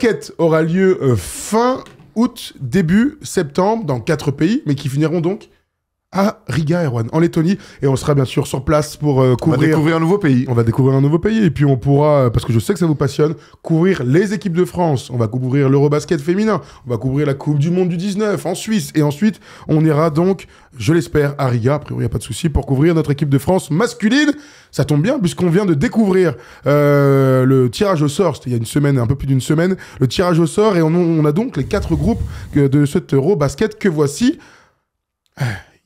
l'Eurobasket aura lieu fin août, début septembre, dans 4 pays, mais qui finiront donc à Riga, Erwan, en Lettonie. Et on sera bien sûr sur place pour couvrir... On va découvrir un nouveau pays. On va découvrir un nouveau pays. Et puis on pourra, parce que je sais que ça vous passionne, couvrir les équipes de France. On va couvrir l'Eurobasket féminin. On va couvrir la Coupe du Monde du 19 en Suisse. Et ensuite, on ira donc, je l'espère, à Riga. A priori, il n'y a pas de souci, pour couvrir notre équipe de France masculine. Ça tombe bien, puisqu'on vient de découvrir le tirage au sort. C'était il y a une semaine, un peu plus d'une semaine, le tirage au sort. Et on a donc les 4 groupes de cet Eurobasket que voici.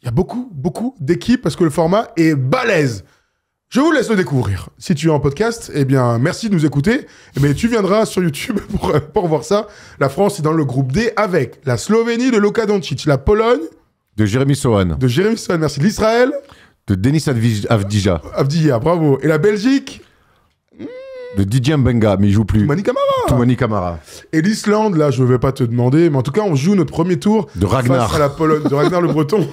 Il y a beaucoup d'équipes parce que le format est balèze. Je vous laisse le découvrir. Si tu es en podcast, eh bien, merci de nous écouter. Mais tu viendras sur YouTube pour voir ça. La France est dans le groupe D avec la Slovénie de Luka Doncic, la Pologne De Jérémy Sohan. de Jérémy Sohan, merci. L'Israël, De Denis Avdija. Avdiya, bravo. Et la Belgique, De Didier Mbenga, mais il joue plus. Toumani Camara. Toumani Camara. Et l'Islande, là, je ne vais pas te demander, mais en tout cas, on joue notre premier tour De Ragnar. face à la Pologne, de Ragnar le Breton.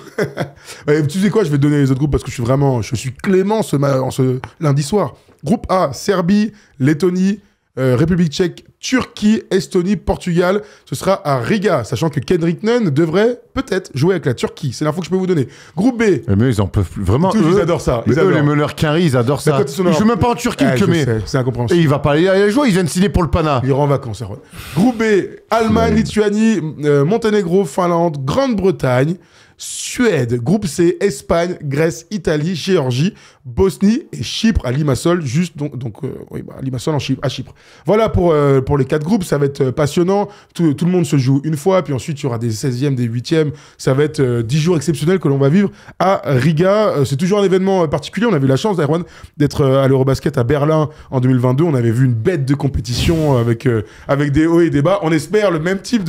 Ouais, tu sais quoi, je vais donner les autres groupes parce que je suis clément ce lundi soir. Groupe A, Serbie, Lettonie, République tchèque, Turquie, Estonie, Portugal. Ce sera à Riga, sachant que Kendrick Nunn devrait peut-être jouer avec la Turquie. C'est l'info que je peux vous donner. Groupe B. Mais ils en peuvent plus. Vraiment, Ils adorent ça. Eux, les meneurs Quinry, ils adorent ça. D'accord, Ils jouent même pas en Turquie, je mais. sais, c'est Et incompréhensible. il va pas aller jouer, ils viennent signer pour le Pana. Il ira en vacances. Erwan. Groupe B, Allemagne, Lituanie, Monténégro, Finlande, Grande-Bretagne, Suède. Groupe C, Espagne, Grèce, Italie, Géorgie, Bosnie et Chypre à Limassol. À Limassol à Chypre. Voilà pour les 4 groupes. Ça va être passionnant. Tout le monde se joue une fois. Puis ensuite, il y aura des 16e, des 8e. Ça va être 10 jours exceptionnels que l'on va vivre à Riga. C'est toujours un événement particulier. On avait eu la chance, Erwan, d'être à l'Eurobasket à Berlin en 2022. On avait vu une bête de compétition avec des hauts et des bas. On espère le même type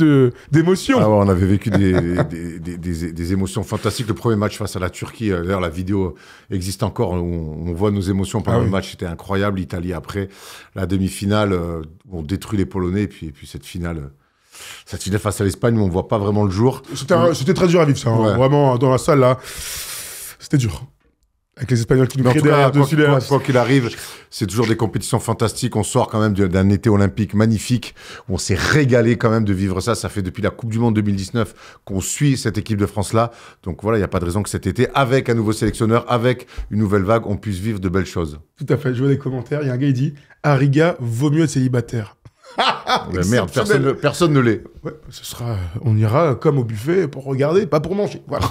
d'émotion. Ah ouais, on avait vécu des émotions fantastiques. Le premier match face à la Turquie, d'ailleurs la vidéo existe encore, on voit nos émotions pendant le match, c'était incroyable. L'Italie après, la demi-finale, on détruit les Polonais, et puis cette finale face à l'Espagne où on voit pas vraiment le jour. C'était très dur à vivre ça, hein. Ouais. Vraiment dans la salle là, c'était dur. Avec les Espagnols qui nous criaient derrière dessus. Quoi qu'il arrive, c'est toujours des compétitions fantastiques. On sort quand même d'un été olympique magnifique où on s'est régalé quand même de vivre ça. Ça fait depuis la Coupe du Monde 2019 qu'on suit cette équipe de France-là. Donc voilà, il n'y a pas de raison que cet été, avec un nouveau sélectionneur, avec une nouvelle vague, on puisse vivre de belles choses. Tout à fait, je vois des commentaires. Il y a un gars qui dit « À Riga, vaut mieux être célibataire ». Mais merde, personne ne l'est. Ouais, on ira comme au buffet pour regarder, pas pour manger. Voilà.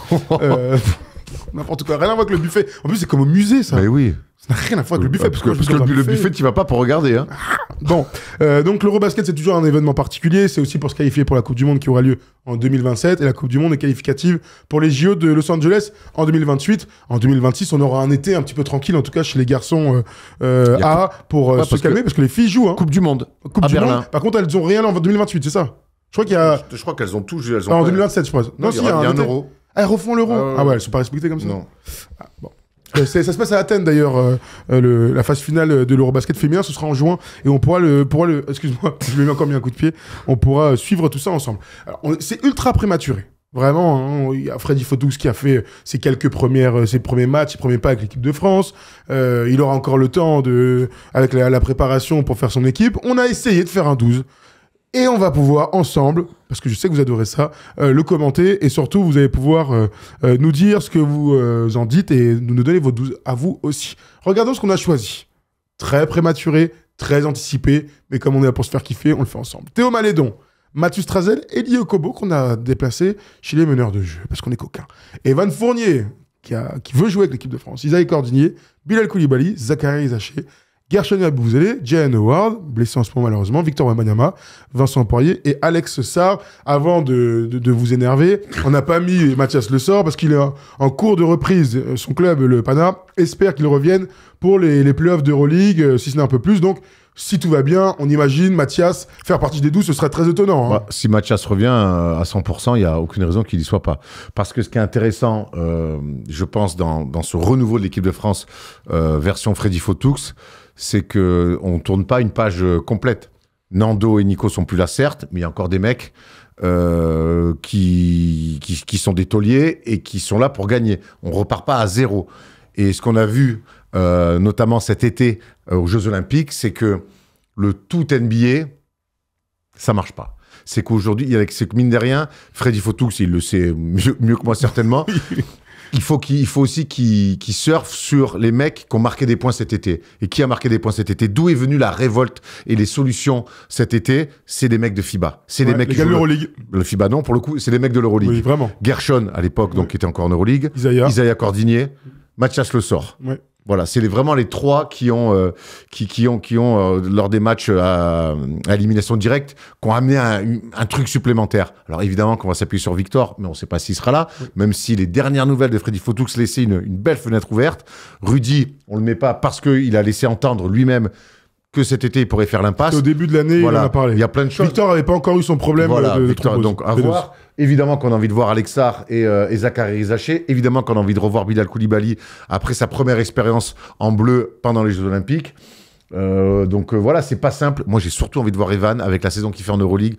N'importe quoi, rien à voir avec le buffet. En plus, c'est comme au musée, ça. Mais oui. Ça n'a rien à voir avec le buffet. Parce que le buffet, tu vas pas pour regarder. Hein. Bon, donc l'Eurobasket, c'est toujours un événement particulier. C'est aussi pour se qualifier pour la Coupe du Monde qui aura lieu en 2027. Et la Coupe du Monde est qualificative pour les JO de Los Angeles en 2028. En 2026, on aura un été un petit peu tranquille, en tout cas chez les garçons pour se calmer, parce que les filles jouent. Hein. Coupe du Monde. Coupe à du Berlin. Monde. Par contre, elles ont rien en 2028, c'est ça? Je crois qu'il y a. Je crois qu'elles ont tout. Elles ont en 2027, je crois. Non, il y a un euro. Ah, elles refont l'euro. Ah ouais, elles sont pas respectées comme ça. Non. Ah, bon. Ça se passe à Athènes d'ailleurs, la phase finale de l'Eurobasket féminin, ce sera en juin et on pourra excuse-moi, je lui ai encore mis un coup de pied, on pourra suivre tout ça ensemble. Alors, c'est ultra prématuré. Vraiment, hein, il y a Freddy Fotoux qui a fait ses premiers matchs, ses premiers pas avec l'équipe de France. Il aura encore le temps avec la préparation pour faire son équipe. On a essayé de faire un 12. Et on va pouvoir ensemble, parce que je sais que vous adorez ça, le commenter. Et surtout, vous allez pouvoir nous dire ce que vous en dites et nous donner vos 12 à vous aussi. Regardons ce qu'on a choisi. Très prématuré, très anticipé. Mais comme on est là pour se faire kiffer, on le fait ensemble. Théo Malédon, Mathieu Strazel et Lié Kobo qu'on a déplacé chez les meneurs de jeu, parce qu'on est coquins. Evan Fournier, qui veut jouer avec l'équipe de France. Isaïe Cordinier, Bilal Koulibaly, Zachary Isaché, Gershon Abouzele, Jalen Howard, blessé en ce moment malheureusement, Victor Wembanyama, Vincent Poirier et Alex Sarr. Avant de vous énerver, on n'a pas mis Mathias Le Sort parce qu'il est en cours de reprise. Son club, le Pana, espère qu'il revienne pour les playoffs d'Euroleague, si ce n'est un peu plus. Donc, si tout va bien, on imagine Mathias faire partie des 12, ce serait très étonnant. Hein. Bah, si Mathias revient à 100%, il n'y a aucune raison qu'il n'y soit pas. Parce que ce qui est intéressant, je pense, dans ce renouveau de l'équipe de France version Freddy Fotoux, c'est qu'on ne tourne pas une page complète. Nando et Nico sont plus là, certes, mais il y a encore des mecs qui sont des tauliers et qui sont là pour gagner. On ne repart pas à zéro. Et ce qu'on a vu, notamment cet été aux Jeux Olympiques, c'est que le tout NBA, ça marche pas. C'est qu'aujourd'hui, c'est que mine de rien, Freddy Fotoux, il le sait mieux que moi certainement. Il faut aussi qu'il surfe sur les mecs qui ont marqué des points cet été. Et qui a marqué des points cet été? D'où est venue la révolte et les solutions cet été? C'est des mecs de FIBA. C'est des mecs qui jouent de l'Euroleague. Le FIBA, non, pour le coup, c'est des mecs de l'Euroleague. Oui, vraiment. Gershon, à l'époque, donc, qui était encore en Euroleague. Isaiah Cordinier. Mathias Le Sort. Ouais. Voilà, c'est vraiment les trois qui ont lors des matchs à élimination directe, qui ont amené un truc supplémentaire. Alors évidemment qu'on va s'appuyer sur Victor, mais on ne sait pas s'il sera là, même si les dernières nouvelles de Freddy Fotoux laissaient une belle fenêtre ouverte. Rudy, on ne le met pas parce qu'il a laissé entendre lui-même que cet été, il pourrait faire l'impasse. Au début de l'année, voilà. Il en a parlé. Il y a plein de choses. Victor n'avait pas encore eu son problème voilà, de Victor, thrombose. donc à voir. Évidemment qu'on a envie de voir Alexar et Zachary Rizaché. Évidemment qu'on a envie de revoir Bilal Koulibaly après sa première expérience en bleu pendant les Jeux Olympiques. Voilà, c'est pas simple. Moi, j'ai surtout envie de voir Evan avec la saison qu'il fait en Euroleague,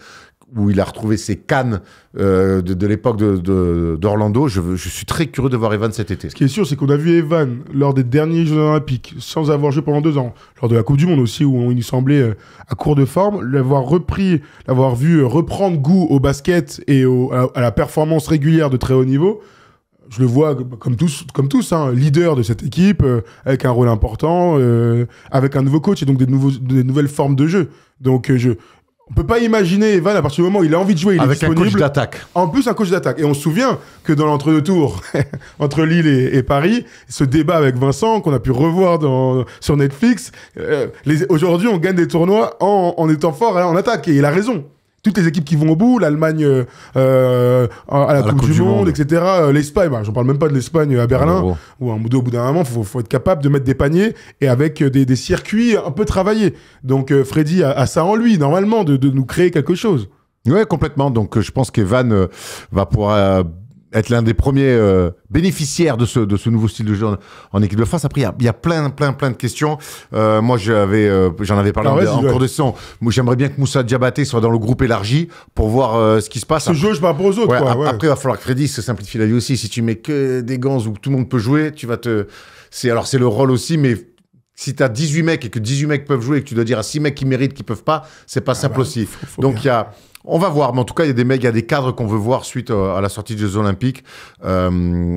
où il a retrouvé ses cannes de l'époque d'Orlando. Je suis très curieux de voir Evan cet été. Ce qui est sûr, c'est qu'on a vu Evan lors des derniers Jeux Olympiques, sans avoir joué pendant 2 ans, lors de la Coupe du Monde aussi, où il nous semblait à court de forme, l'avoir vu reprendre goût au basket et à la performance régulière de très haut niveau. Je le vois comme tous, hein, leader de cette équipe, avec un rôle important, avec un nouveau coach et donc des nouvelles formes de jeu. Donc on peut pas imaginer Evan à partir du moment où il a envie de jouer, il est disponible. Avec un coach d'attaque. En plus, un coach d'attaque. Et on se souvient que dans l'entre-deux tours, entre Lille et Paris, ce débat avec Vincent, qu'on a pu revoir sur Netflix, aujourd'hui, on gagne des tournois en étant fort en attaque. Et il a raison. Toutes les équipes qui vont au bout, l'Allemagne à la Coupe du Monde, etc. L'Espagne, j'en parle même pas de l'Espagne à Berlin, où au bout d'un moment, faut être capable de mettre des paniers et avec des circuits un peu travaillés. Donc Freddy a ça en lui, normalement, de nous créer quelque chose. Oui, complètement. Donc je pense qu'Evan va pouvoir être l'un des premiers bénéficiaires de ce nouveau style de jeu en équipe de France. Après, il y a plein de questions. Moi, j'en avais parlé en cours de saison. Moi, j'aimerais bien que Moussa Diabaté soit dans le groupe élargi pour voir ce qui se passe. Ce jeu, je par rapport aux autres. Après, il va falloir que Freddy se simplifie la vie aussi. Si tu mets que des gants où tout le monde peut jouer, tu vas te... C'est le rôle aussi, mais... Si tu as 18 mecs et que 18 mecs peuvent jouer et que tu dois dire à 6 mecs qui méritent, qui peuvent pas, c'est pas simple aussi. Donc, on va voir, mais en tout cas, il y a des mecs, il y a des cadres qu'on veut voir suite à la sortie des Jeux Olympiques. Gershon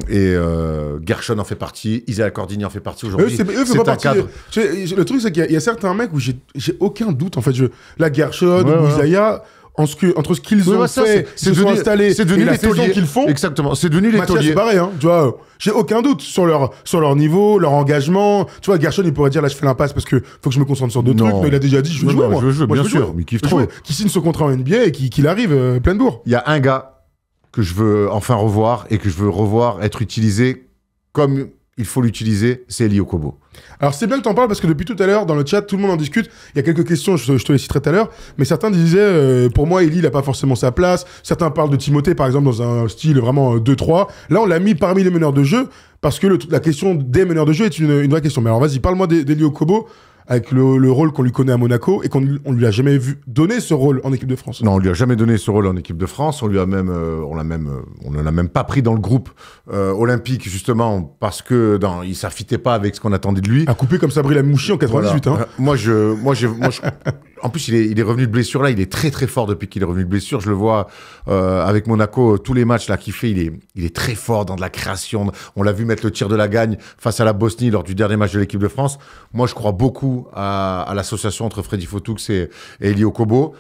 en fait partie, Isaiah Cordinier en fait partie aujourd'hui. C'est un cadre. Le truc, c'est qu'il y a certains mecs où j'ai aucun doute. En fait, la Gershon ou Isaiah... Entre ce qu'ils ont fait, se sont installés et la saison qu'ils font. Exactement, c'est devenu les tauliers. C'est pareil, hein, tu vois, j'ai aucun doute sur leur niveau, leur engagement. Tu vois, Gershon, il pourrait dire, là, je fais l'impasse parce que faut que je me concentre sur d'autres trucs, mais il a déjà dit, je veux jouer, moi. Je veux jouer, bien sûr, mais il kiffe trop. Qui signe son contrat en NBA et qu'il arrive plein de bourre. Il y a un gars que je veux enfin revoir et que je veux revoir être utilisé comme il faut l'utiliser, c'est Eli Okobo. Alors c'est bien que tu en parles parce que depuis tout à l'heure, dans le chat, tout le monde en discute. Il y a quelques questions, je te les citerai tout à l'heure, mais certains disaient, pour moi, Eli, il n'a pas forcément sa place. Certains parlent de Timothée, par exemple, dans un style vraiment 2-3. Là, on l'a mis parmi les meneurs de jeu parce que la question des meneurs de jeu est une vraie question. Mais alors vas-y, parle-moi d'Eli Okobo, avec le rôle qu'on lui connaît à Monaco et qu'on lui a jamais vu donner ce rôle en équipe de France. Non, on lui a jamais donné ce rôle en équipe de France. On lui a même, on ne l'a même pas pris dans le groupe olympique justement parce que il s'affitait pas avec ce qu'on attendait de lui. Un coupé comme Sabri Lamouchi en 98. Voilà. Hein. En plus, il est revenu de blessure là. Il est très très fort depuis qu'il est revenu de blessure. Je le vois avec Monaco, tous les matchs là qu'il fait, il est très fort dans de la création. On l'a vu mettre le tir de la gagne face à la Bosnie lors du dernier match de l'équipe de France. Moi, je crois beaucoup à l'association entre Freddy Fotoux et Eli Okobo.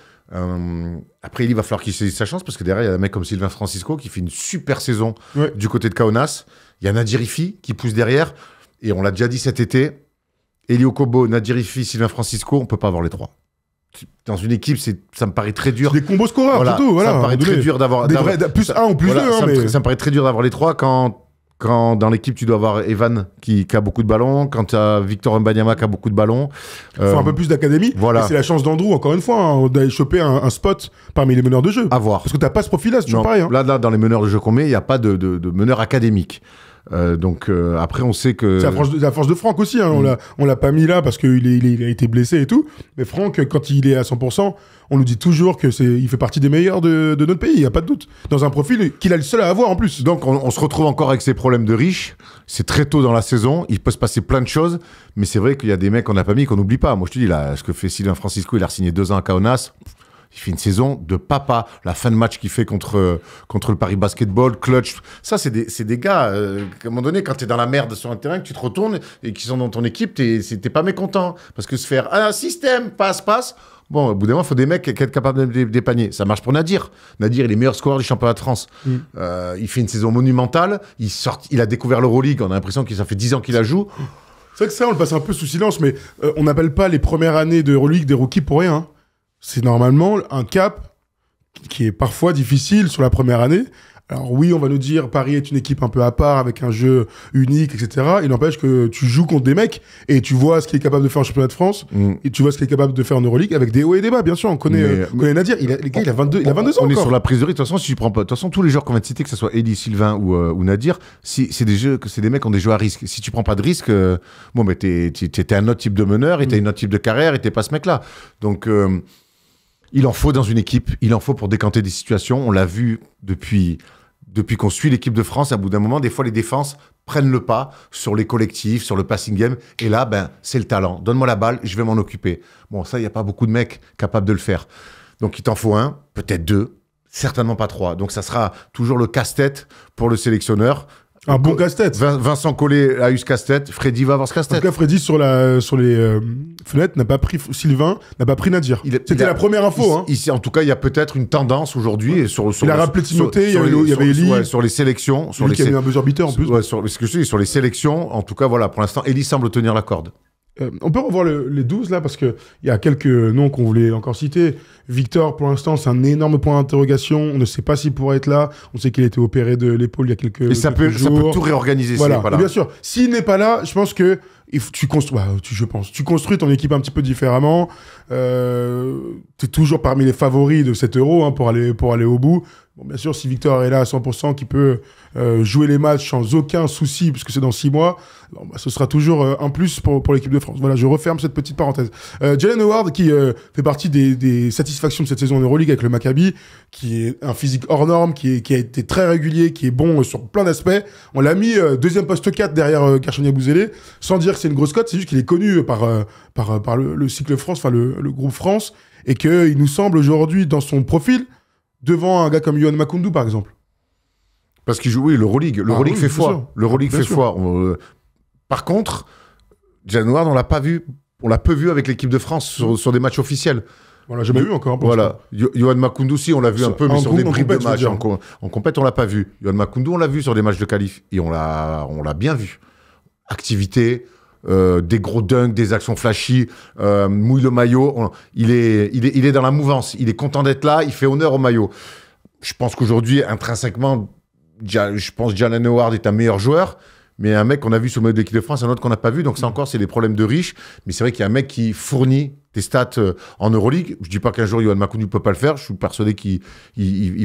Après, il va falloir qu'il saisisse sa chance parce que derrière, il y a un mec comme Sylvain Francisco qui fait une super saison du côté de Kaunas. Il y a Nadir Ifi qui pousse derrière. Et on l'a déjà dit cet été, Eli Okobo, Nadir Ifi, Sylvain Francisco, on ne peut pas avoir les trois. Dans une équipe, ça me paraît très dur. Des combos scoreurs, surtout. Voilà, ça me paraît très dur d'avoir... Plus un ou plus deux. Ça me paraît très dur d'avoir les trois quand dans l'équipe, tu dois avoir Evan qui a beaucoup de ballons, quand tu as Victor Mbanyama qui a beaucoup de ballons. Il faut un peu plus d'académie. Voilà. Et c'est la chance d'Andrew, encore une fois, d'aller choper un spot parmi les meneurs de jeu. À voir. Parce que tu n'as pas ce profil-là, c'est toujours pareil. Hein. Là, dans les meneurs de jeu qu'on met, il n'y a pas de meneur académique. Après, on sait que... C'est la force de Franck aussi. Hein. On l'a pas mis là parce qu'il a été blessé et tout. Mais Franck, quand il est à 100%, on nous dit toujours qu'il fait partie des meilleurs de notre pays. Il n'y a pas de doute. Dans un profil qu'il a le seul à avoir en plus. Donc, on se retrouve encore avec ces problèmes de riches. C'est très tôt dans la saison. Il peut se passer plein de choses. Mais c'est vrai qu'il y a des mecs qu'on n'a pas mis, qu'on n'oublie pas. Moi, je te dis, là, ce que fait Sylvain Francisco, il a signé 2 ans à Kaunas. Il fait une saison de papa. La fin de match qu'il fait contre le Paris Basketball, clutch. Ça, c'est des gars, à un moment donné, quand tu es dans la merde sur un terrain, que tu te retournes et qu'ils sont dans ton équipe, t'es pas mécontent. Parce que se faire un système, passe. Bon, au bout d'un moment, il faut des mecs qui être capables de dépanner. Ça marche pour Nadir. Nadir, il est meilleur scoreur du championnat de France. Il fait une saison monumentale. Il a découvert l'Euroleague. On a l'impression que ça fait 10 ans qu'il la joue. C'est vrai que ça, on le passe un peu sous silence, mais on n'appelle pas les premières années de Euroleague des rookies pour rien. Hein. C'est normalement un cap qui est parfois difficile sur la première année. Alors oui, on va nous dire Paris est une équipe un peu à part, avec un jeu unique, etc. Il n'empêche que tu joues contre des mecs et tu vois ce qu'il est capable de faire en championnat de France et tu vois ce qu'il est capable de faire en Euroleague avec des hauts et des bas, bien sûr. On connaît Nadir. Les gars, il a 22 ans On est encore. sur la prise de risque. De toute façon, si tu prends pas, de toute façon, tous les joueurs qu'on va te citer, que ce soit Elie, Sylvain ou Nadir, c'est des mecs qui ont des jeux à risque. Si tu prends pas de risque, bon, mais t'es un autre type de meneur et t'es un autre type de carrière et t'es pas ce mec-là. Donc, il en faut dans une équipe. Il en faut pour décanter des situations. On l'a vu depuis qu'on suit l'équipe de France, à bout d'un moment, des fois, les défenses prennent le pas sur les collectifs, sur le passing game. Et là, c'est le talent. Donne-moi la balle, je vais m'en occuper. Bon, ça, il n'y a pas beaucoup de mecs capables de le faire. Donc, il t'en faut un, peut-être deux, certainement pas trois. Donc, ça sera toujours le casse-tête pour le sélectionneur. Un bon casse-tête. Vincent Collet a eu ce casse-tête. Freddy va avoir ce casse-tête. En tout cas, Freddy, sur les fenêtres, n'a pas pris Sylvain, n'a pas pris Nadir. C'était la première info. En tout cas, il y a peut-être une tendance aujourd'hui. Il a rappelé Timothée, il y avait Elie. Sur les sélections. Il y a eu un buzzer beater en plus. Ce que je dis, sur les sélections, en tout cas, voilà, pour l'instant, Elie semble tenir la corde. On peut revoir les 12 là, parce qu'il y a quelques noms qu'on voulait encore citer. Victor, pour l'instant, c'est un énorme point d'interrogation. On ne sait pas s'il pourra être là. On sait qu'il a été opéré de l'épaule il y a quelques jours. Et ça peut tout réorganiser. Voilà. Bien sûr. S'il n'est pas là, je pense que tu construis ton équipe un petit peu différemment. Tu es toujours parmi les favoris de cet Euro pour aller au bout. Bon, bien sûr, si Victor est là à 100%, qu'il peut jouer les matchs sans aucun souci, puisque c'est dans 6 mois, ce sera toujours un plus pour l'équipe de France. Voilà, je referme cette petite parenthèse. Jalen Howard, qui fait partie des satisfactions de cette saison en Euroleague avec le Maccabi, qui est un physique hors norme, qui a été très régulier, qui est bon sur plein d'aspects. On l'a mis deuxième poste 4 derrière Gershon Yabusele, sans dire que c'est une grosse cote, c'est juste qu'il est connu par le cycle France, enfin le groupe France, et qu'il nous semble aujourd'hui, dans son profil, devant un gars comme Yohan Makoundou, par exemple. Parce qu'il joue, oui, l'Euroleague. L'Euroleague fait foi. L'Euroleague fait foi. Par contre, Jalen Howard, on l'a pas vu. On l'a peu vu avec l'équipe de France sur des matchs officiels. On l'a jamais vu encore. Voilà. Yohan Makoundou, si, on l'a vu un peu, mais sur des bribes de matchs. En compète, on l'a pas vu. Yohan Makoundou, on l'a vu sur des matchs de qualif. Et on l'a bien vu. Activité, des gros dunks, des actions flashy, mouille le maillot. Il est dans la mouvance. Il est content d'être là. Il fait honneur au maillot. Je pense qu'aujourd'hui, intrinsèquement, Jalen Howard est un meilleur joueur. Mais un mec qu'on a vu sur le maillot de l'équipe de France, un autre qu'on n'a pas vu. Donc, c'est des problèmes de riches. Mais c'est vrai qu'il y a un mec qui fournit des stats en Euroleague. Je dis pas qu'un jour, Yohan Makoundou ne peut pas le faire. Je suis persuadé qu'il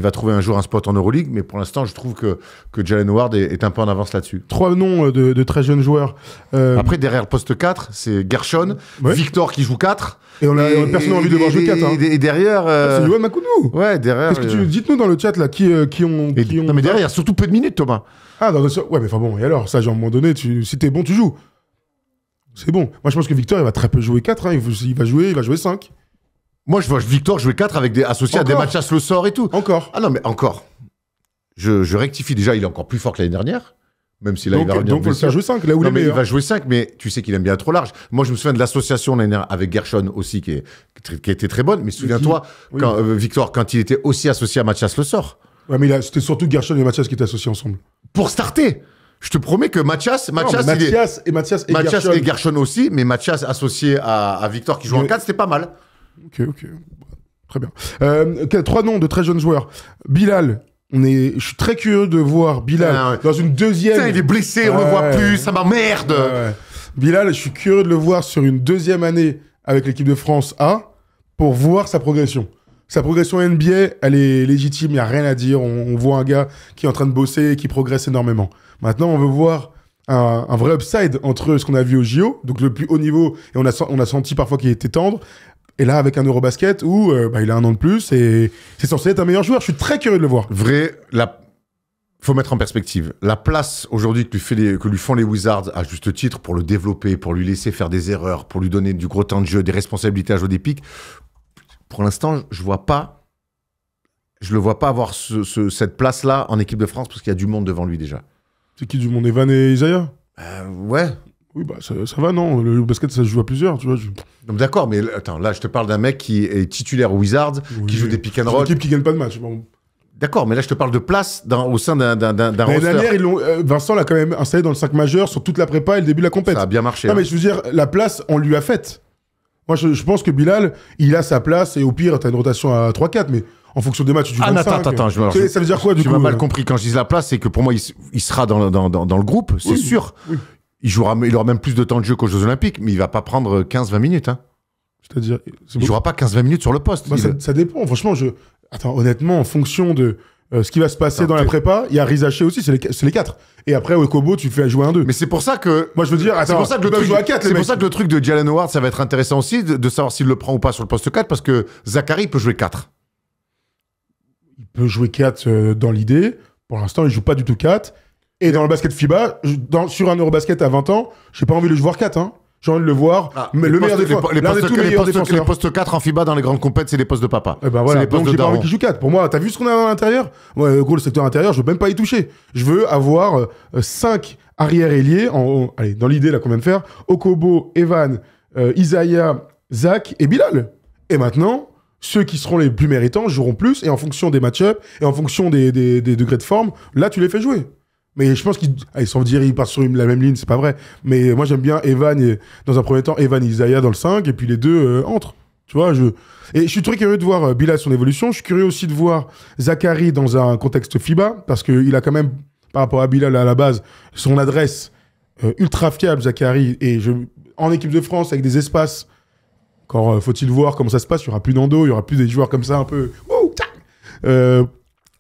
va trouver un jour un spot en Euroleague. Mais pour l'instant, je trouve que Jalen Howard est un peu en avance là-dessus. 3 noms de très jeunes joueurs. Après, derrière le poste 4, c'est Gershon, Victor qui joue 4. Et personne n'a envie de voir jouer 4. Et derrière... c'est Yohan Makoundou. Ouais, derrière... Dites-nous dans le chat là, qui ont... Non, mais derrière, il y a surtout peu de minutes, Thomas. Ah, ouais, mais enfin bon, et alors, ça, à un moment donné, si t'es bon, tu joues. C'est bon. Moi, je pense que Victor, il va très peu jouer 4. Hein. Il va jouer 5. Moi, je vois Victor jouer 4 avec associés à des matchs à le sort et tout. Encore. Ah non, mais encore. Je rectifie. Déjà, il est encore plus fort que l'année dernière. Même si là, il va revenir. Donc, il faut le faire jouer 5, là où il est meilleur. Il va jouer 5, mais tu sais qu'il aime bien trop large. Moi, je me souviens de l'association l'année dernière avec Gershon aussi, qui était très bonne. Mais souviens-toi, Victor, quand il était aussi associé à Mathias Le Sort. Ouais, mais c'était surtout Gershon et Mathias qui étaient associés ensemble. Pour starter. Je te promets que Mathias et Gershon aussi, mais Mathias associé à Victor qui joue en 4, c'était pas mal. Ok. Très bien. 3 noms de très jeunes joueurs. Bilal. Je suis très curieux de voir Bilal dans une deuxième... Putain, il est blessé, on le voit plus, ça m'emmerde. Bilal, je suis curieux de le voir sur une deuxième année avec l'équipe de France A pour voir sa progression. Sa progression NBA, elle est légitime, il n'y a rien à dire. On voit un gars qui est en train de bosser et qui progresse énormément. Maintenant, on veut voir un vrai upside entre ce qu'on a vu au JO, donc le plus haut niveau, et on a senti parfois qu'il était tendre, et là, avec un Eurobasket où il a un an de plus, et c'est censé être un meilleur joueur. Je suis très curieux de le voir. Faut mettre en perspective. La place aujourd'hui que lui font les Wizards, à juste titre, pour le développer, pour lui laisser faire des erreurs, pour lui donner du gros temps de jeu, des responsabilités à jouer des pics, pour l'instant, je le vois pas avoir cette place-là en équipe de France parce qu'il y a du monde devant lui déjà. C'est qui du monde, Evan et Isaiah? Ouais. Oui, bah ça va, non. Le basket, ça se joue à plusieurs, tu vois. D'accord, mais attends, là, je te parle d'un mec qui est titulaire aux Wizards, qui joue des pick and roll. C'est une équipe qui gagne pas de match. Bon. D'accord, mais là, je te parle de place au sein d'un roster. L'année dernière, Vincent l'a quand même installé dans le 5 majeur sur toute la prépa et le début de la compète. Ça a bien marché. Non, mais je veux dire, la place, on lui a faite. Moi, je pense que Bilal, il a sa place et au pire, t'as une rotation à 3-4, mais en fonction des matchs, tu joues 25. Attends, ça veut dire quoi, du coup? Tu m'as mal compris. Quand je dis la place, c'est que pour moi, il sera dans le groupe, c'est sûr. Oui. Il aura même plus de temps de jeu qu'aux Jeux Olympiques, mais il va pas prendre 15-20 minutes. Hein. C'est-à-dire... Il jouera pas 15-20 minutes sur le poste. Bah, ça dépend. Franchement, Attends, honnêtement, en fonction de ce qui va se passer dans la prépa, il y a Rizaché aussi, c'est les 4. Et après, au Kobo, tu fais jouer un 2. Mais c'est pour ça que... Moi, je veux dire, c'est pour ça que le truc de Jalen Howard, ça va être intéressant aussi, de savoir s'il le prend ou pas sur le poste 4, parce que Zachary peut jouer 4. Il peut jouer 4 dans l'idée. Pour l'instant, il joue pas du tout 4. Et dans le basket FIBA, sur un Eurobasket à 20 ans, j'ai pas envie de le voir 4. Hein. J'ai envie de le voir. Mais le meilleur défenseur. Les postes 4 en FIBA dans les grandes compètes, c'est les postes de papa. Et ben voilà, c'est les postes donc j'ai pas envie qu'il joue 4. Pour moi, t'as vu ce qu'on a à l'intérieur? Ouais, gros, le secteur intérieur, je veux même pas y toucher. Je veux avoir 5 arrière-ailiers, allez, dans l'idée là qu'on vient de faire, Okobo, Evan, Isaiah, Zach et Bilal. Et maintenant, ceux qui seront les plus méritants joueront plus, et en fonction des match-ups, et en fonction des degrés de forme, là, tu les fais jouer. Mais je pense sans dire ils partent sur la même ligne, c'est pas vrai. Mais moi, j'aime bien Evan, dans un premier temps, Evan et Isaiah dans le 5, et puis les deux entrent. Tu vois, et je suis très curieux de voir Bilal son évolution. Je suis curieux aussi de voir Zachary dans un contexte FIBA, parce qu'il a quand même, par rapport à Bilal à la base, son adresse ultra fiable, Zachary, et en équipe de France, avec des espaces. Encore faut-il voir comment ça se passe. Il y aura plus d'endo, il y aura plus des joueurs comme ça un peu...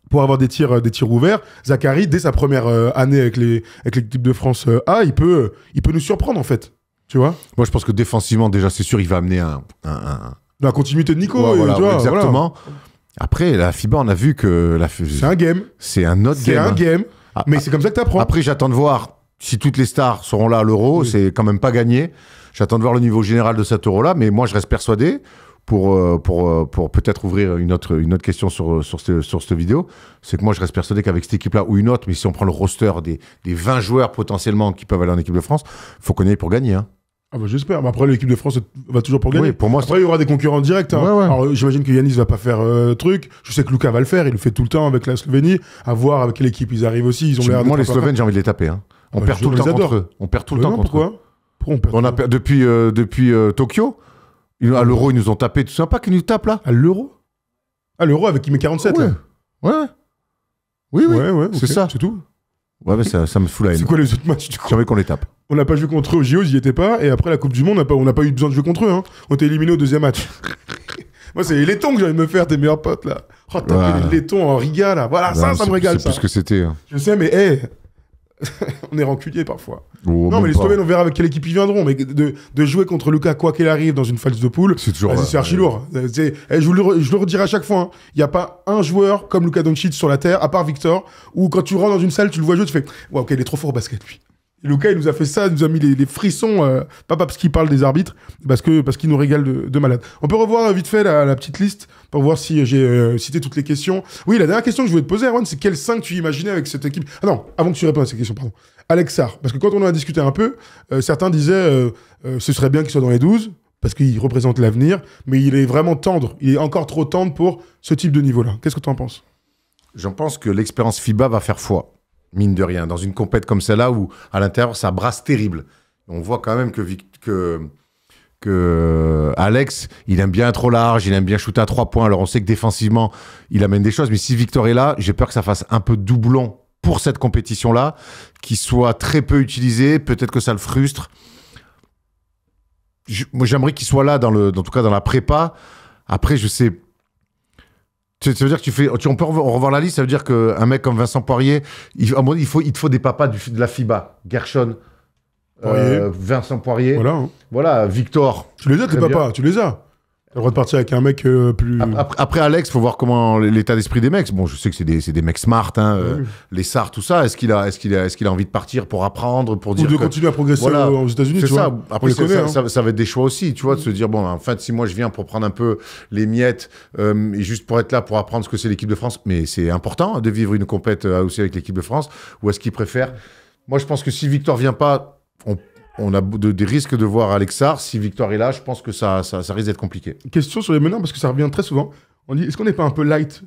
pour avoir des tirs ouverts. Zachary, dès sa première année avec l'équipe de France A, il peut nous surprendre en fait. Tu vois? Moi, je pense que défensivement, déjà, c'est sûr, il va amener la continuité de Nico. Ouais, voilà, exactement. Voilà. Après, la FIBA, on a vu que... C'est un game. C'est un autre game. C'est un game. Mais c'est comme ça que t'apprends. Après, j'attends de voir si toutes les stars seront là à l'Euro. Oui. C'est quand même pas gagné. J'attends de voir le niveau général de cet Euro-là. Mais moi, je reste persuadé, pour peut-être ouvrir une autre question sur cette vidéo, c'est que moi, je reste persuadé qu'avec cette équipe-là, ou une autre, mais si on prend le roster des 20 joueurs potentiellement qui peuvent aller en équipe de France, il faut qu'on y aille pour gagner. Hein. Ah bah j'espère. Mais après, l'équipe de France va toujours pour gagner. Oui, pour moi, après, il y aura des concurrents directs. Hein. Ouais. Alors, j'imagine que Yanis va pas faire truc. Je sais que Luka va le faire. Il le fait tout le temps avec la Slovénie. À voir avec quelle équipe ils arrivent aussi. Ils ont l'air. Moi, les Slovènes, j'ai envie de les taper. Hein. On perd tout le temps contre eux. On perd tout le temps contre eux. Pourquoi on perd depuis Tokyo. À l'Euro, ils nous ont tapé. Tu sais pas qu'ils nous tapent là? À l'Euro? À l'Euro avec qui met 47 là. Ouais. Oui. Ouais, c'est ça. C'est tout. Ouais, mais ça me fout la haine. C'est quoi les autres matchs du coup? J'ai envie qu'on les tape. On n'a pas joué contre eux au JO, ils y étaient pas. Et après la Coupe du Monde, on n'a pas eu besoin de jouer contre eux. Hein. On était éliminés au deuxième match. Moi, c'est les laitons que j'ai envie de me faire, tes meilleurs potes là. Oh, taper les laitons en Riga là. Voilà, ça me régale. C'est plus ce que c'était. Hein. Je sais, mais on est rancunier parfois. Non, mais les Slovènes, on verra avec quelle équipe ils viendront. Mais de jouer contre Luka, quoi qu'il arrive, dans une phase de poule, c'est archi lourd. Je vous le redirai à chaque fois. Il n'y a pas un joueur comme Luka Doncic sur la terre, à part Victor, où quand tu rentres dans une salle, tu le vois jouer, tu fais ouais, ok, il est trop fort au basket, lui. Et Luka, il nous a fait ça, il nous a mis les frissons, pas parce qu'il parle des arbitres, parce qu'il nous régale de malade. On peut revoir vite fait la petite liste pour voir si j'ai cité toutes les questions. Oui, la dernière question que je voulais te poser, Erwan, c'est quel 5 tu imaginais avec cette équipe? Ah non, avant que tu répondes à cette question, pardon. Alex Sarr, parce que quand on en a discuté un peu, certains disaient ce serait bien qu'il soit dans les 12, parce qu'il représente l'avenir, mais il est vraiment tendre, il est encore trop tendre pour ce type de niveau-là. Qu'est-ce que tu en penses? J'en pense que l'expérience FIBA va faire foi. Mine de rien, dans une compète comme celle-là où à l'intérieur ça brasse terrible. On voit quand même que Alex, il aime bien être au large, il aime bien shooter à 3 points. Alors on sait que défensivement, il amène des choses, mais si Victor est là, j'ai peur que ça fasse un peu de doublon pour cette compétition-là, qu'il soit très peu utilisé, peut-être que ça le frustre. Moi j'aimerais qu'il soit là, en tout cas dans la prépa. Après, je sais... Ça veut dire que on peut revoir la liste, ça veut dire qu'un mec comme Vincent Poirier, il te faut des papas de la FIBA. Gershon, Vincent Poirier. Voilà, Voilà, Victor. Tu les as, tes papas, tu les as. le droit de partir avec un mec plus... Après, Alex, faut voir comment l'état d'esprit des mecs. Bon, je sais que c'est des mecs smart, hein, oui. Les SAR, tout ça. Est-ce qu'il a envie de partir pour apprendre, pour dire ou de continuer à progresser voilà, aux États-Unis, tu vois. Après, ça va être des choix aussi, tu vois, de se dire, bon, en fait, si moi je viens pour prendre un peu les miettes et juste pour être là, pour apprendre ce que c'est l'équipe de France, mais c'est important de vivre une compète aussi avec l'équipe de France, ou est-ce qu'il préfère... Moi, je pense que si Victor vient pas, on a des risques de voir Alex Sarr. Si Victor est là, je pense que ça risque d'être compliqué. Question sur les meneurs, parce que ça revient très souvent. On dit, est-ce qu'on n'est pas un peu light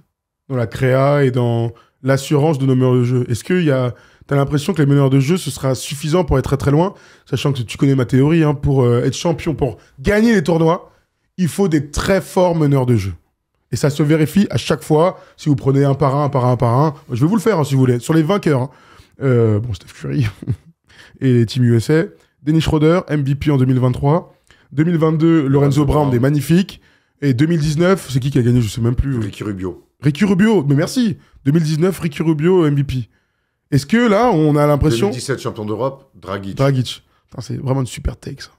dans la créa et dans l'assurance de nos meneurs de jeu? Est-ce que t'as l'impression que les meneurs de jeu, ce sera suffisant pour être très très loin? Sachant que tu connais ma théorie, hein, pour être champion, pour gagner les tournois, il faut des très forts meneurs de jeu. Et ça se vérifie à chaque fois, si vous prenez un par un. Je vais vous le faire, hein, si vous voulez. Sur les vainqueurs, hein. Bon, Steph Curry et Team USA. Dennis Schroeder, MVP en 2023. 2022, Lorenzo Brown, des magnifiques. Et 2019, c'est qui a gagné? Je sais même plus. Ricky Rubio. Ricky Rubio, mais merci. 2019, Ricky Rubio, MVP. Est-ce que là, on a l'impression... 2017, champion d'Europe, Dragic. C'est vraiment une super take, ça.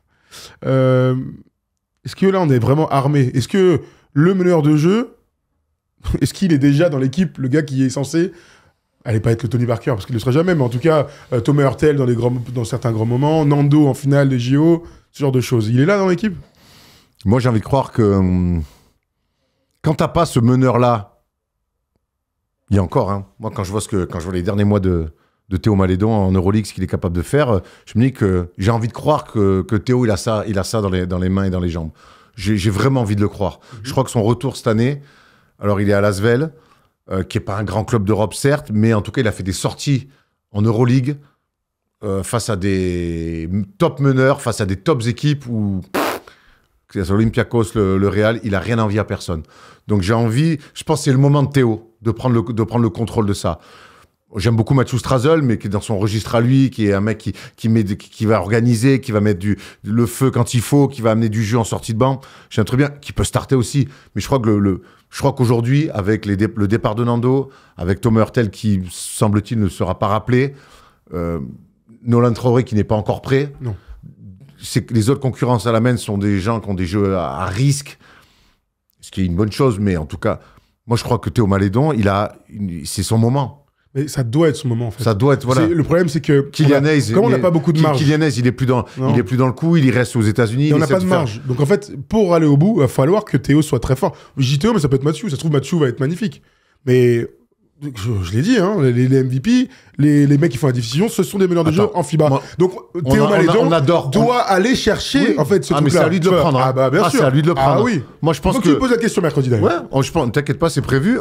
Est-ce que là, on est vraiment armé? Est-ce que le meneur de jeu, est-ce qu'il est déjà dans l'équipe, le gars qui est censé... Allez pas être le Tony Parker, parce qu'il ne le sera jamais, mais en tout cas, Thomas Hurtel dans certains grands moments, Nando en finale des JO, ce genre de choses. Il est là dans l'équipe? Moi, j'ai envie de croire que quand t'as pas ce meneur-là, il y a encore, hein, moi, quand je vois les derniers mois de Théo Malédon en Euroleague, ce qu'il est capable de faire, je me dis que j'ai envie de croire que Théo, il a ça dans les mains et dans les jambes. J'ai vraiment envie de le croire. Je crois que son retour cette année, alors il est à Lasvel, qui n'est pas un grand club d'Europe, certes, mais en tout cas, il a fait des sorties en Euroleague face à des top meneurs, face à des tops équipes où, que ce soit l'Olympiakos, le Real, il n'a rien envie à personne. Donc j'ai envie, je pense que c'est le moment de Théo, de prendre le contrôle de ça. J'aime beaucoup Mathieu Strasel, mais qui est dans son registre à lui, qui est un mec qui va organiser, qui va mettre le feu quand il faut, qui va amener du jeu en sortie de banc. J'aime très bien, qui peut starter aussi. Mais je crois qu'aujourd'hui, avec le départ de Nando, avec Thomas Hurtel qui, semble-t-il, ne sera pas rappelé, Nolan Traoré qui n'est pas encore prêt, non. C'est que les autres concurrents à la main sont des gens qui ont des jeux à risque, ce qui est une bonne chose, mais en tout cas, moi je crois que Théo Malédon, c'est son moment. Mais ça doit être son moment, en fait. Ça doit être, voilà. Le problème, c'est que... Comme on n'a pas beaucoup de marge. Kylian Hayes, il est plus dans le coup, il reste aux États-Unis. Et on n'a pas de marge. Donc, en fait, pour aller au bout, il va falloir que Théo soit très fort. Je dis Théo, mais ça peut être Mathieu. Ça se trouve, Mathieu va être magnifique. Mais... Je l'ai dit, hein, les MVP, les mecs qui font la division, ce sont des meneurs de jeu en FIBA. Donc Théo Malédon doit aller chercher en fait ce truc-là. Mais c'est à lui de le prendre. Ah bah bien sûr. C'est à lui de le prendre. Ah oui. Moi je pense que tu poses la question mercredi d'ailleurs. Ouais. T'inquiète pas, c'est prévu.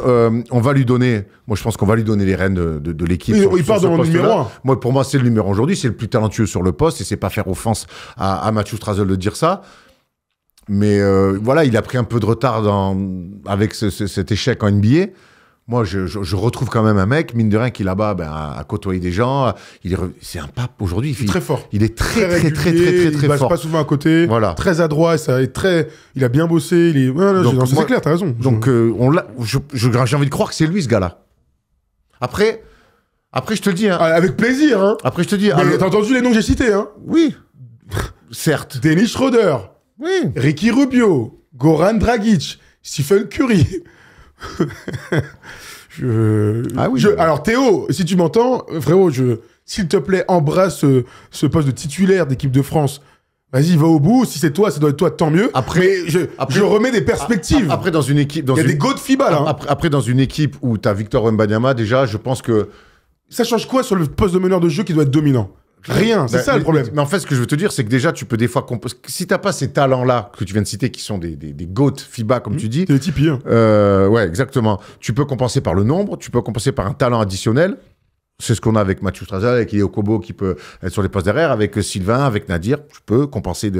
On va lui donner. Moi je pense qu'on va lui donner les rênes de l'équipe. Il part dans le numéro 1. Moi pour moi c'est le numéro 1 aujourd'hui. C'est le plus talentueux sur le poste et c'est pas faire offense à Mathieu Strasel de dire ça. Mais voilà, il a pris un peu de retard avec cet échec en NBA. Moi, je retrouve quand même un mec, mine de rien, qui là-bas a côtoyé des gens. C'est un pape aujourd'hui. Il est très fort. Il est très fort. Il passe pas souvent à côté. Voilà. Très adroit. Il a bien bossé. C'est clair, t'as raison. Donc, j'ai envie de croire que c'est lui, ce gars-là. Après, je te le dis. Hein. Avec plaisir. Hein. Après, je te dis. T'as entendu les noms que j'ai cités, hein? Oui. Certes. Dennis Schroeder. Oui. Ricky Rubio. Goran Dragic. Stephen Curry. Alors Théo, si tu m'entends, frérot, s'il te plaît, embrasse ce poste de titulaire d'équipe de France. Vas-y, va au bout. Si c'est toi, ça doit être toi, tant mieux. Après, je remets des perspectives. Après, dans une équipe, il y a des go de FIBA là. Après, dans une équipe où t'as Victor Wembanyama, déjà, je pense que ça change quoi sur le poste de meneur de jeu qui doit être dominant? Rien, c'est ça le problème. Mais en fait, ce que je veux te dire, c'est que déjà, tu peux des fois... Si t'as pas ces talents-là que tu viens de citer, qui sont des GOAT FIBA, comme tu dis... C'est des Tipeee. Hein. Ouais, exactement. Tu peux compenser par le nombre, tu peux compenser par un talent additionnel. C'est ce qu'on a avec Mathieu Strasel, avec Ilio Kobo qui peut être sur les postes derrière, avec Sylvain, avec Nadir. Tu peux compenser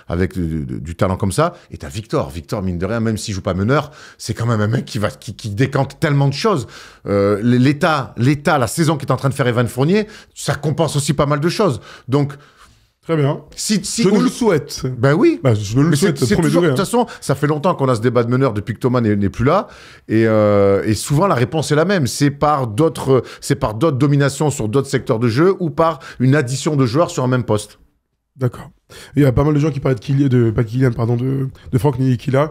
avec du talent comme ça. Et t'as Victor. Victor, mine de rien, même s'il joue pas meneur, c'est quand même un mec qui décante tellement de choses. L'état, la saison qu'est en train de faire Evan Fournier, ça compense aussi pas mal de choses. Donc, très bien. Je nous le souhaite. Ben oui. Je nous le souhaite. De toute façon, ça fait longtemps qu'on a ce débat de meneur depuis que Thomas n'est plus là. Et souvent, la réponse est la même. C'est par d'autres dominations sur d'autres secteurs de jeu ou par une addition de joueurs sur un même poste. D'accord. Il y a pas mal de gens qui parlaient pas Kylian, pardon, de Franck Nilikina,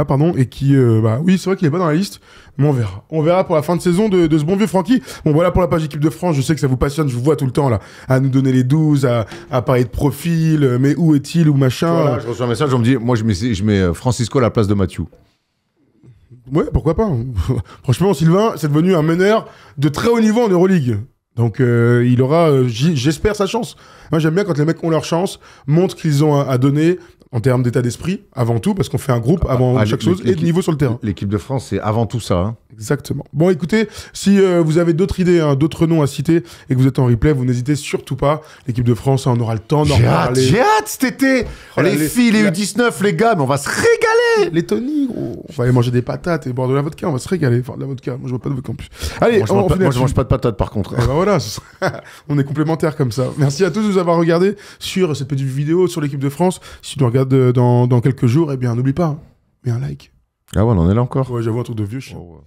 pardon, et qui, oui, c'est vrai qu'il est pas dans la liste, mais on verra. On verra pour la fin de saison de ce bon vieux Francky. Bon, voilà pour la page équipe de France, je sais que ça vous passionne, je vous vois tout le temps, là, à nous donner les 12, à parler de profil, mais où est-il, ou machin. Voilà, je reçois un message, on me dit, moi, je mets Francisco à la place de Mathieu. Ouais, pourquoi pas. Franchement, Sylvain, c'est devenu un meneur de très haut niveau en Euroleague. Donc il aura, j'espère, sa chance. Moi j'aime bien quand les mecs ont leur chance, montrent qu'ils ont à donner en termes d'état d'esprit, avant tout, parce qu'on fait un groupe avant chaque chose, et de niveau sur le terrain. L'équipe de France, c'est avant tout ça. Hein. Exactement. Bon, écoutez, si vous avez d'autres idées, d'autres noms à citer, et que vous êtes en replay, vous n'hésitez surtout pas. L'équipe de France, on aura le temps d'en parler. J'ai hâte cet été. Les filles, les U19, les gars, mais on va se régaler. Les Tony, gros. On va aller manger des patates et boire de la vodka, on va se régaler. Enfin, de la vodka, moi je bois pas de vodka en plus. Allez, moi je mange pas de patates par contre. Et ben voilà, on est complémentaires comme ça. Merci à tous de nous avoir regardé sur cette petite vidéo sur l'équipe de France. Si tu nous regardes dans quelques jours, eh bien n'oublie pas, mets un like. Ah ouais, on en est là encore. Ouais, j'avoue un truc de vieux chien. Oh ouais.